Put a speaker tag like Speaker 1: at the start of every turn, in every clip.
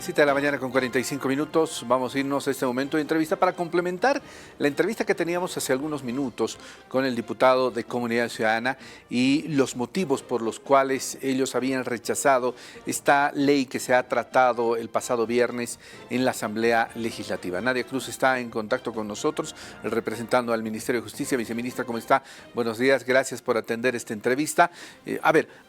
Speaker 1: 7 de la mañana con 45 minutos. Vamos a irnos a este momento de entrevista para complementar la entrevista que teníamos hace algunos minutos con el diputado de Comunidad Ciudadana y los motivos por los cuales ellos habían rechazado esta ley que se ha tratado el pasado viernes en la Asamblea Legislativa. Nadia Cruz está en contacto con nosotros, representando al Ministerio de Justicia. Viceministra, ¿cómo está? Buenos días, gracias por atender esta entrevista.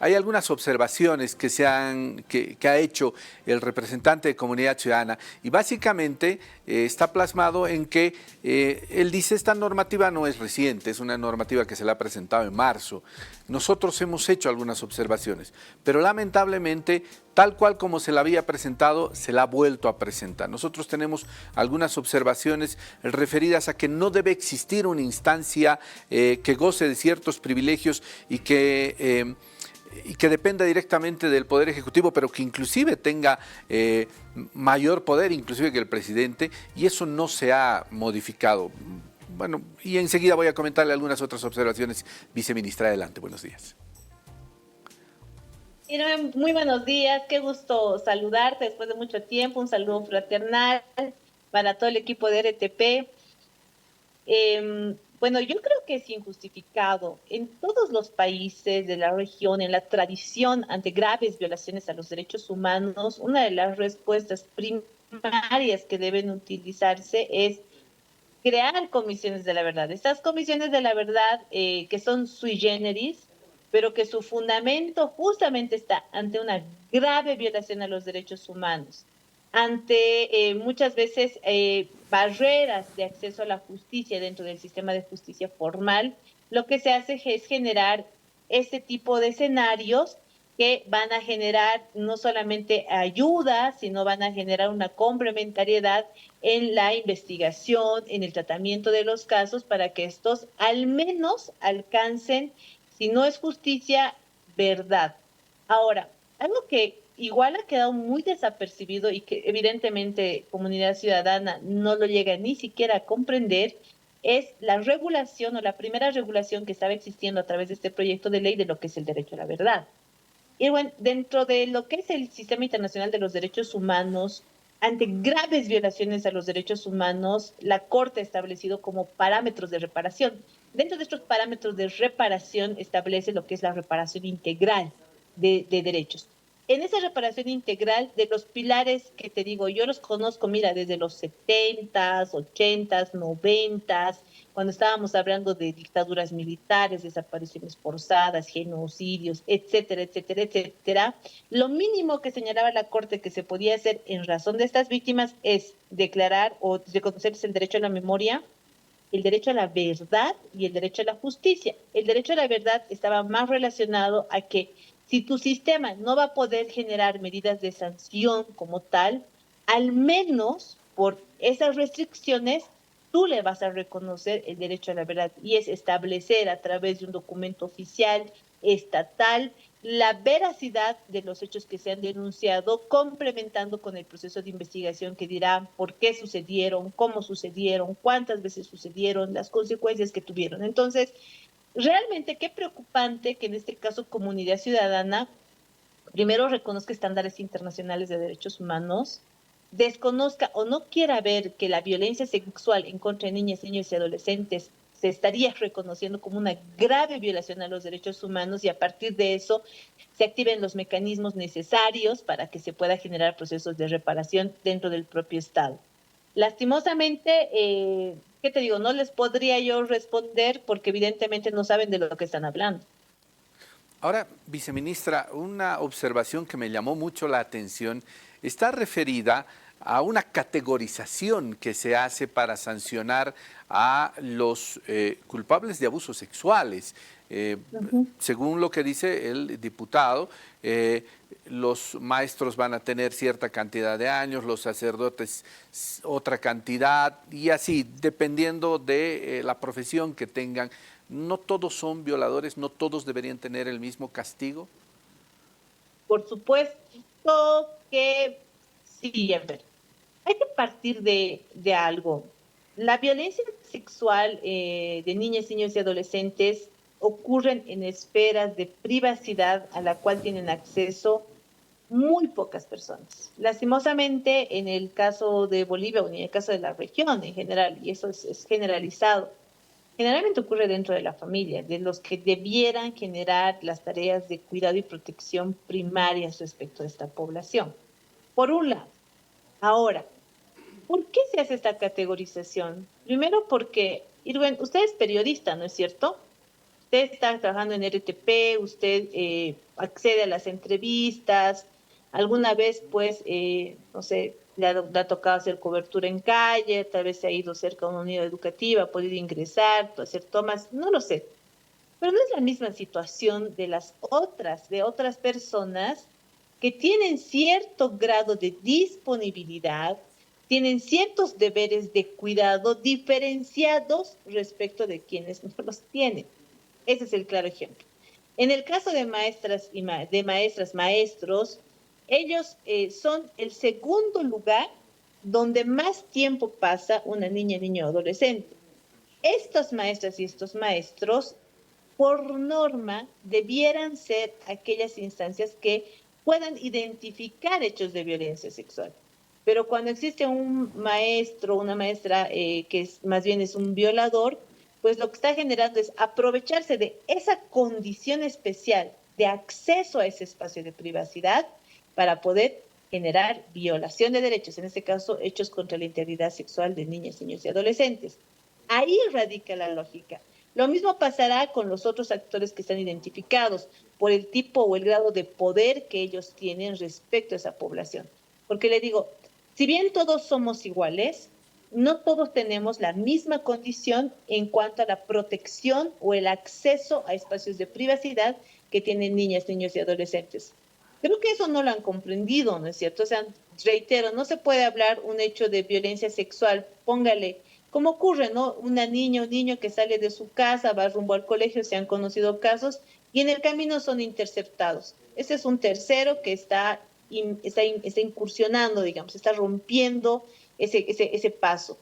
Speaker 1: Hay algunas observaciones que ha hecho el representante de Comunidad Ciudadana y básicamente está plasmado en que él dice esta normativa no es reciente, es una normativa que se la ha presentado en marzo. Nosotros hemos hecho algunas observaciones, pero lamentablemente tal cual como se la había presentado, se la ha vuelto a presentar. Nosotros tenemos algunas observaciones referidas a que no debe existir una instancia que goce de ciertos privilegios y que dependa directamente del Poder Ejecutivo, pero que inclusive tenga mayor poder, inclusive que el presidente, y eso no se ha modificado. Bueno, y enseguida voy a comentarle algunas otras observaciones, viceministra. Adelante, buenos días.
Speaker 2: Muy buenos días, qué gusto saludarte después de mucho tiempo, un saludo fraternal para todo el equipo de RTP. Bueno, yo creo que es injustificado en todos los países de la región, en la tradición ante graves violaciones a los derechos humanos. Una de las respuestas primarias que deben utilizarse es crear comisiones de la verdad. Estas comisiones de la verdad que son sui generis, pero que su fundamento justamente está ante una grave violación a los derechos humanos, ante muchas veces barreras de acceso a la justicia dentro del sistema de justicia formal. Lo que se hace es generar este tipo de escenarios que van a generar no solamente ayuda, sino van a generar una complementariedad en la investigación, en el tratamiento de los casos, para que estos al menos alcancen, si no es justicia, verdad. Ahora, algo que igual ha quedado muy desapercibido y que evidentemente comunidad ciudadana no lo llega ni siquiera a comprender, es la regulación o la primera regulación que estaba existiendo a través de este proyecto de ley de lo que es el derecho a la verdad. Y bueno, dentro de lo que es el sistema internacional de los derechos humanos, ante graves violaciones a los derechos humanos, la Corte ha establecido como parámetros de reparación. Dentro de estos parámetros de reparación establece lo que es la reparación integral de derechos. En esa reparación integral de los pilares que te digo, yo los conozco, mira, desde los 70s, 80s, 90s, cuando estábamos hablando de dictaduras militares, desapariciones forzadas, genocidios, etcétera, etcétera, etcétera, lo mínimo que señalaba la Corte que se podía hacer en razón de estas víctimas es declarar o reconocerles el derecho a la memoria, el derecho a la verdad y el derecho a la justicia. El derecho a la verdad estaba más relacionado a que si tu sistema no va a poder generar medidas de sanción como tal, al menos por esas restricciones, tú le vas a reconocer el derecho a la verdad y es establecer a través de un documento oficial estatal la veracidad de los hechos que se han denunciado, complementando con el proceso de investigación que dirá por qué sucedieron, cómo sucedieron, cuántas veces sucedieron, las consecuencias que tuvieron. Entonces, realmente qué preocupante que en este caso Comunidad Ciudadana primero reconozca estándares internacionales de derechos humanos, desconozca o no quiera ver que la violencia sexual en contra de niñas, niños y adolescentes se estaría reconociendo como una grave violación a los derechos humanos y a partir de eso se activen los mecanismos necesarios para que se pueda generar procesos de reparación dentro del propio Estado. Lastimosamente, ¿qué te digo? No les podría yo responder porque evidentemente no saben de lo que están hablando.
Speaker 1: Ahora, viceministra, una observación que me llamó mucho la atención está referida a una categorización que se hace para sancionar a los culpables de abusos sexuales. Según lo que dice el diputado, los maestros van a tener cierta cantidad de años, los sacerdotes otra cantidad y así, dependiendo de la profesión que tengan. ¿No todos son violadores? ¿No todos deberían tener el mismo castigo?
Speaker 2: Por supuesto que sí, a ver, hay que partir de algo. La violencia sexual de niñas, niños y adolescentes ocurren en esferas de privacidad a la cual tienen acceso muy pocas personas. Lastimosamente, en el caso de Bolivia o en el caso de la región en general, y eso es generalizado, generalmente ocurre dentro de la familia, de los que debieran generar las tareas de cuidado y protección primarias respecto a esta población. Por un lado. Ahora, ¿por qué se hace esta categorización? Primero porque, Irwin, usted es periodista, ¿no es cierto? Usted está trabajando en RTP, usted accede a las entrevistas, alguna vez, pues, no sé, le ha tocado hacer cobertura en calle, tal vez se ha ido cerca a una unidad educativa, ha podido ingresar, hacer tomas, no lo sé. Pero no es la misma situación de otras personas que tienen cierto grado de disponibilidad, tienen ciertos deberes de cuidado diferenciados respecto de quienes no los tienen. Ese es el claro ejemplo. En el caso de maestras y de maestras, maestros, ellos son el segundo lugar donde más tiempo pasa una niña, niño o adolescente. Estas maestras y estos maestros, por norma, debieran ser aquellas instancias que puedan identificar hechos de violencia sexual. Pero cuando existe un maestro, una maestra que más bien es un violador, pues lo que está generando es aprovecharse de esa condición especial de acceso a ese espacio de privacidad para poder generar violación de derechos, en este caso, hechos contra la integridad sexual de niñas, niños y adolescentes. Ahí radica la lógica. Lo mismo pasará con los otros actores que están identificados por el tipo o el grado de poder que ellos tienen respecto a esa población. Porque le digo, si bien todos somos iguales, no todos tenemos la misma condición en cuanto a la protección o el acceso a espacios de privacidad que tienen niñas, niños y adolescentes. Creo que eso no lo han comprendido, ¿no es cierto? O sea, reitero, no se puede hablar un hecho de violencia sexual, póngale, como ocurre, ¿no? Una niña o un niño que sale de su casa, va rumbo al colegio, se han conocido casos, y en el camino son interceptados. Ese es un tercero que está incursionando, digamos, está rompiendo ese paso.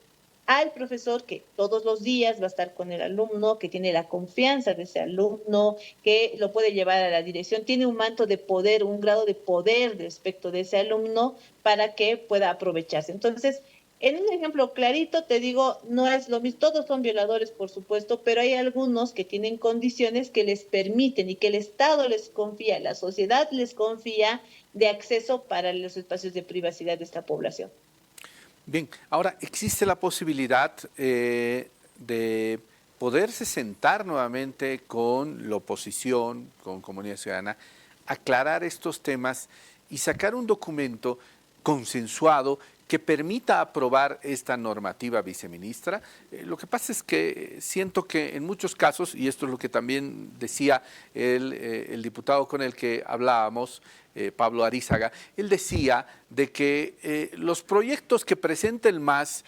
Speaker 2: Al profesor que todos los días va a estar con el alumno, que tiene la confianza de ese alumno, que lo puede llevar a la dirección, tiene un manto de poder, un grado de poder respecto de ese alumno para que pueda aprovecharse. Entonces, en un ejemplo clarito te digo, no es lo mismo, todos son violadores, por supuesto, pero hay algunos que tienen condiciones que les permiten y que el Estado les confía, la sociedad les confía de acceso para los espacios de privacidad de esta población.
Speaker 1: Bien, ahora existe la posibilidad de poderse sentar nuevamente con la oposición, con comunidad ciudadana, aclarar estos temas y sacar un documento consensuado que permita aprobar esta normativa, viceministra. Lo que pasa es que siento que en muchos casos, y esto es lo que también decía el diputado con el que hablábamos, Pablo Arizaga, él decía de que los proyectos que presenta el MAS,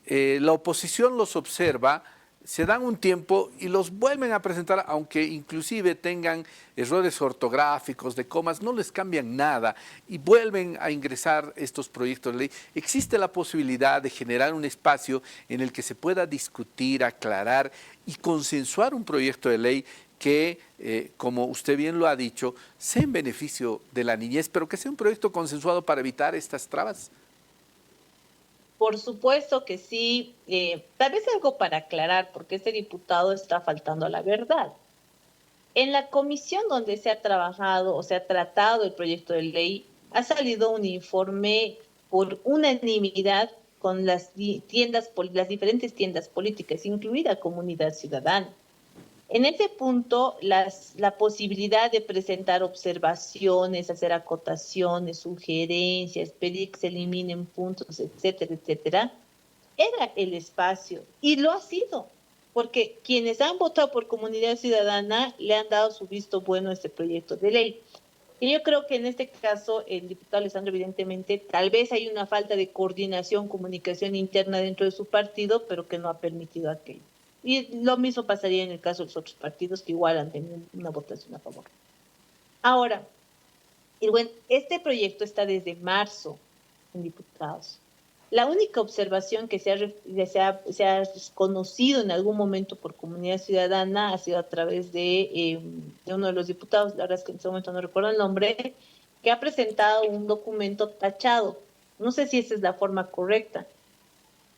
Speaker 1: la oposición los observa, se dan un tiempo y los vuelven a presentar, aunque inclusive tengan errores ortográficos, de comas, no les cambian nada y vuelven a ingresar estos proyectos de ley. ¿Existe la posibilidad de generar un espacio en el que se pueda discutir, aclarar y consensuar un proyecto de ley que, como usted bien lo ha dicho, sea en beneficio de la niñez, pero que sea un proyecto consensuado para evitar estas trabas?
Speaker 2: Por supuesto que sí. Tal vez algo para aclarar, porque este diputado está faltando a la verdad. En la comisión donde se ha trabajado o se ha tratado el proyecto de ley, ha salido un informe por unanimidad con las diferentes tiendas políticas, incluida Comunidad Ciudadana. En ese punto, la posibilidad de presentar observaciones, hacer acotaciones, sugerencias, pedir que se eliminen puntos, etcétera, etcétera, era el espacio y lo ha sido, porque quienes han votado por Comunidad Ciudadana le han dado su visto bueno a este proyecto de ley. Y yo creo que en este caso el diputado Alessandro, evidentemente, tal vez hay una falta de coordinación, comunicación interna dentro de su partido, pero que no ha permitido aquello. Y lo mismo pasaría en el caso de los otros partidos que igual han tenido una votación a favor. Ahora, y bueno, este proyecto está desde marzo en diputados. La única observación que se ha conocido en algún momento por Comunidad Ciudadana ha sido a través de uno de los diputados, la verdad es que en ese momento no recuerdo el nombre, que ha presentado un documento tachado. No sé si esa es la forma correcta.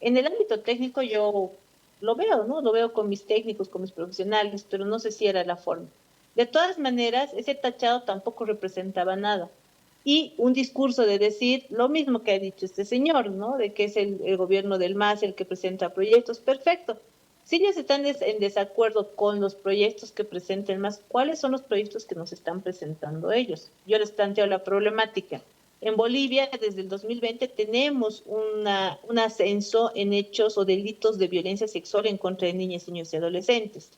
Speaker 2: En el ámbito técnico yo lo veo, ¿no? Lo veo con mis técnicos, con mis profesionales, pero no sé si era la forma. De todas maneras, ese tachado tampoco representaba nada. Y un discurso de decir lo mismo que ha dicho este señor, ¿no? De que es el gobierno del MAS el que presenta proyectos. Perfecto. Si ellos están en desacuerdo con los proyectos que presenta el MAS, ¿cuáles son los proyectos que nos están presentando ellos? Yo les planteo la problemática. En Bolivia, desde el 2020, tenemos un ascenso en hechos o delitos de violencia sexual en contra de niñas, niños y adolescentes.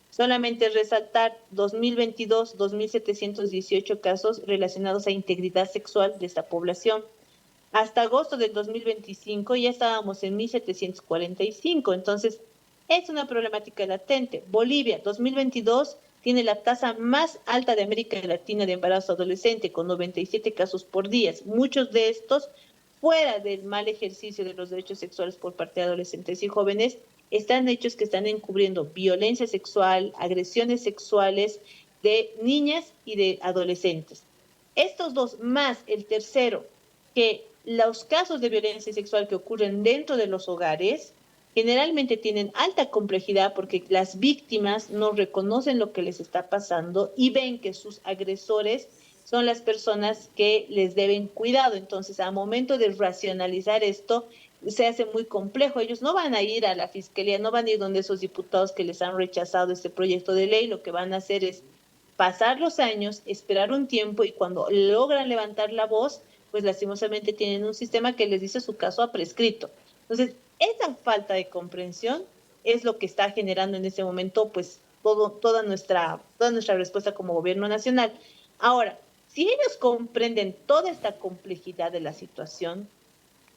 Speaker 2: Solamente resaltar 2022, 2.718 casos relacionados a integridad sexual de esta población. Hasta agosto del 2025 ya estábamos en 1.745, entonces es una problemática latente. Bolivia, 2022, tiene la tasa más alta de América Latina de embarazo adolescente, con 97 casos por día. Muchos de estos, fuera del mal ejercicio de los derechos sexuales por parte de adolescentes y jóvenes, están hechos que están encubriendo violencia sexual, agresiones sexuales de niñas y de adolescentes. Estos dos, más el tercero, que los casos de violencia sexual que ocurren dentro de los hogares generalmente tienen alta complejidad porque las víctimas no reconocen lo que les está pasando y ven que sus agresores son las personas que les deben cuidado. Entonces, al momento de racionalizar esto, se hace muy complejo. Ellos no van a ir a la fiscalía, no van a ir donde esos diputados que les han rechazado este proyecto de ley. Lo que van a hacer es pasar los años, esperar un tiempo y cuando logran levantar la voz, pues lastimosamente tienen un sistema que les dice su caso ha prescrito. Entonces, esa falta de comprensión es lo que está generando en ese momento, pues, toda nuestra respuesta como gobierno nacional. Ahora, si ellos comprenden toda esta complejidad de la situación,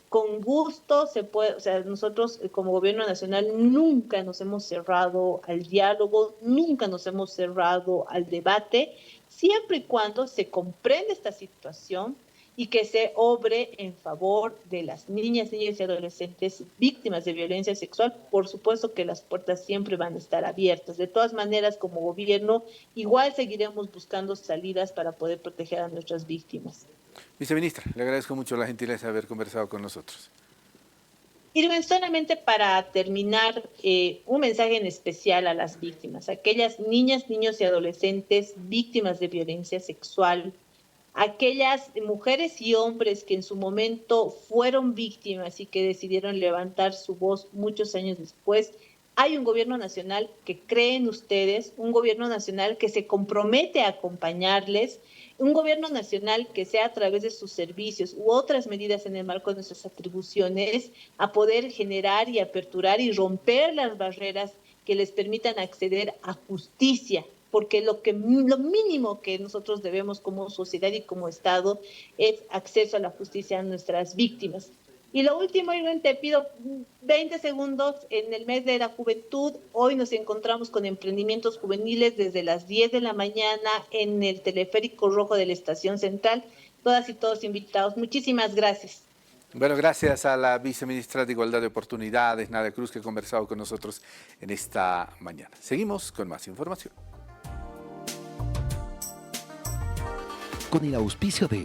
Speaker 2: con gusto se puede, o sea, nosotros como gobierno nacional nunca nos hemos cerrado al diálogo, nunca nos hemos cerrado al debate, siempre y cuando se comprende esta situación y que se obre en favor de las niñas, niños y adolescentes víctimas de violencia sexual. Por supuesto que las puertas siempre van a estar abiertas. De todas maneras, como gobierno, igual seguiremos buscando salidas para poder proteger a nuestras víctimas.
Speaker 1: Viceministra, le agradezco mucho la gentileza de haber conversado con nosotros.
Speaker 2: Irwin, solamente para terminar, un mensaje en especial a las víctimas, aquellas niñas, niños y adolescentes víctimas de violencia sexual, aquellas mujeres y hombres que en su momento fueron víctimas y que decidieron levantar su voz muchos años después. Hay un gobierno nacional que cree en ustedes, un gobierno nacional que se compromete a acompañarles, un gobierno nacional que sea a través de sus servicios u otras medidas en el marco de nuestras atribuciones a poder generar y aperturar y romper las barreras que les permitan acceder a justicia, porque lo mínimo que nosotros debemos como sociedad y como Estado es acceso a la justicia a nuestras víctimas. Y lo último, Irwin, te pido 20 segundos en el mes de la juventud. Hoy nos encontramos con emprendimientos juveniles desde las 10 de la mañana en el teleférico rojo de la Estación Central. Todas y todos invitados. Muchísimas gracias.
Speaker 1: Bueno, gracias a la viceministra de Igualdad de Oportunidades, Nadia Cruz, que ha conversado con nosotros en esta mañana. Seguimos con más información.
Speaker 3: Con el auspicio de